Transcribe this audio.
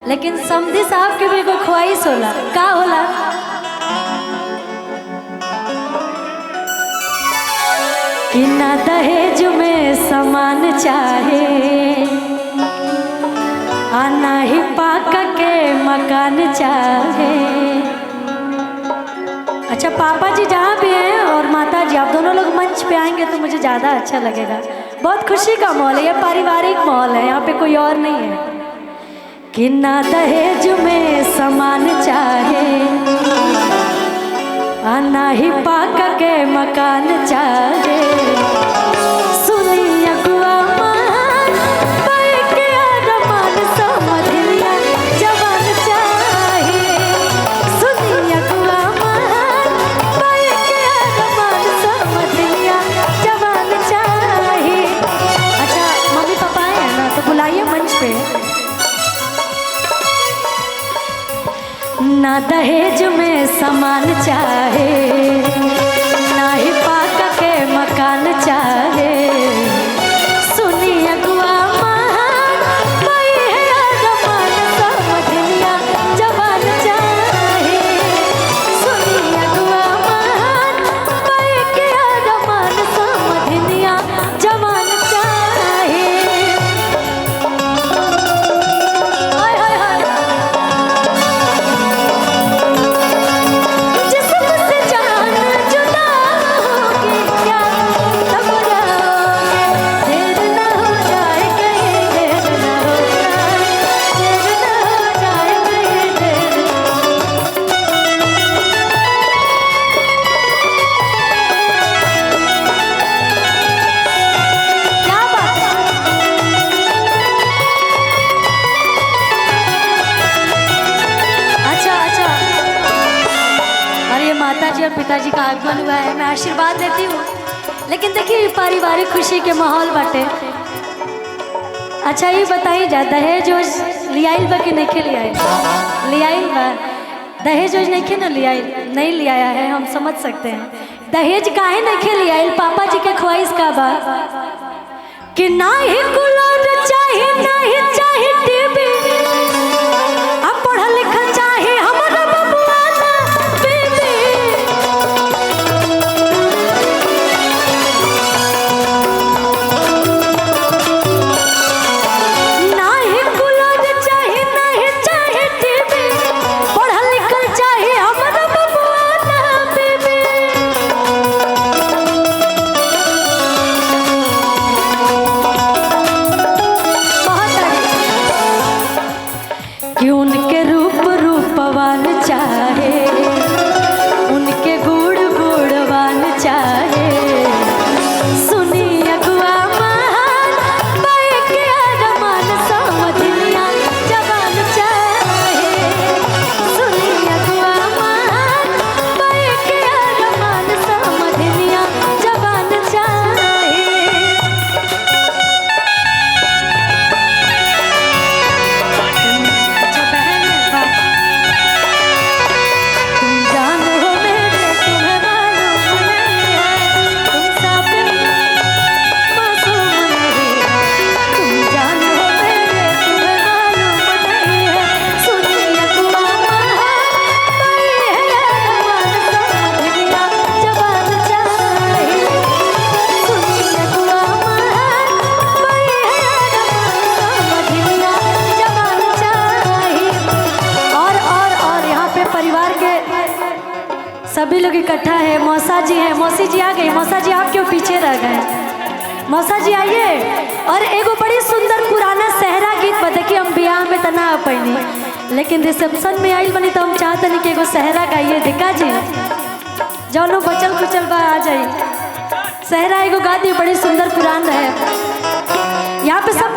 लेकिन समधी साहब के भी एगो ख्वाहिश होला, का होला? कि ना दहेज में सामान चाहे, आना ही पाका के मकान चाहे। अच्छा पापा जी जहाँ भी हैं और माता जी, आप दोनों लोग मंच पे आएंगे तो मुझे ज़्यादा अच्छा लगेगा। बहुत खुशी का माहौल है, ये पारिवारिक माहौल है, यहाँ पे कोई और नहीं है। कि ना दहेज में सामान चाहे, आना ही पाका के मकान चाहे। सुनी अगुआ मान पाए के अरमान समधिया जवान चाहे। सुनी अगुआ मान पाए के अरमान समधिया जवान चाहे। अच्छा मम्मी पापा आए हैं ना, तो बुलाइए मंच पे। ना दहेज में सामान चाहे, ना ही पाका के मकान चाहे। सुनी अगुआ मान पाई है अरमान समधिया जवान चाहे। सुनी अगुआ मान पाई के अरमान समधिया जवान चाहे। हाय हाय हाय माताजी और पिताजी का आगमन हुआ है, मैं आशीर्वाद देती हूँ। लेकिन देखिए पारिवारिक खुशी के माहौल बाटे। अच्छा ये बताइए जा, दहेज लियाइल बा कि नहीं लियाइल? लियाइल बा। दहेज नहीं ना लियाइल, नहीं लियाया है, हम समझ सकते हैं। दहेज काहे नहीं लियाइल? पापा जी के ख्वाहिश का बा कि ना ही कूलर चाहे, ना ही चाहे टीवी, अब पढ़ा लिखा चाहे हमारा बबुआ ना बेबी। ना ही कूलर चाहे, ना ही चाहे टीवी, पढ़ा लिखा चाहे हमारा बबुआ ना बेबी। कि उनके रूप रूपवान चाहे, उनके गुड़ गुड़वान चाहे। सुनी अगुआ मान पाए के अरमान समधिया जवान चाहे। सुनी अगुआ मान पाए के अरमान समधिया जवान चाहे। सभी लोग इकट्ठा है। मौसा जी हैं, मौसी जी आ गई। मौसा जी आप क्यों पीछे रह गए? मौसा जी आइए। और एगो बड़ी सुंदर पुराना सहरा गीत बता कि हम ब्याह में तना आ पैनी, लेकिन रिसेप्शन में आइल बनी तो हम चाहते नहीं कि एगो सहरा गाइए। दिक्का जी जौनो बचल कुचल बा आ जाई। सहरा एगो गा दी, बड़ी सुंदर पुरान है। यहाँ पे सब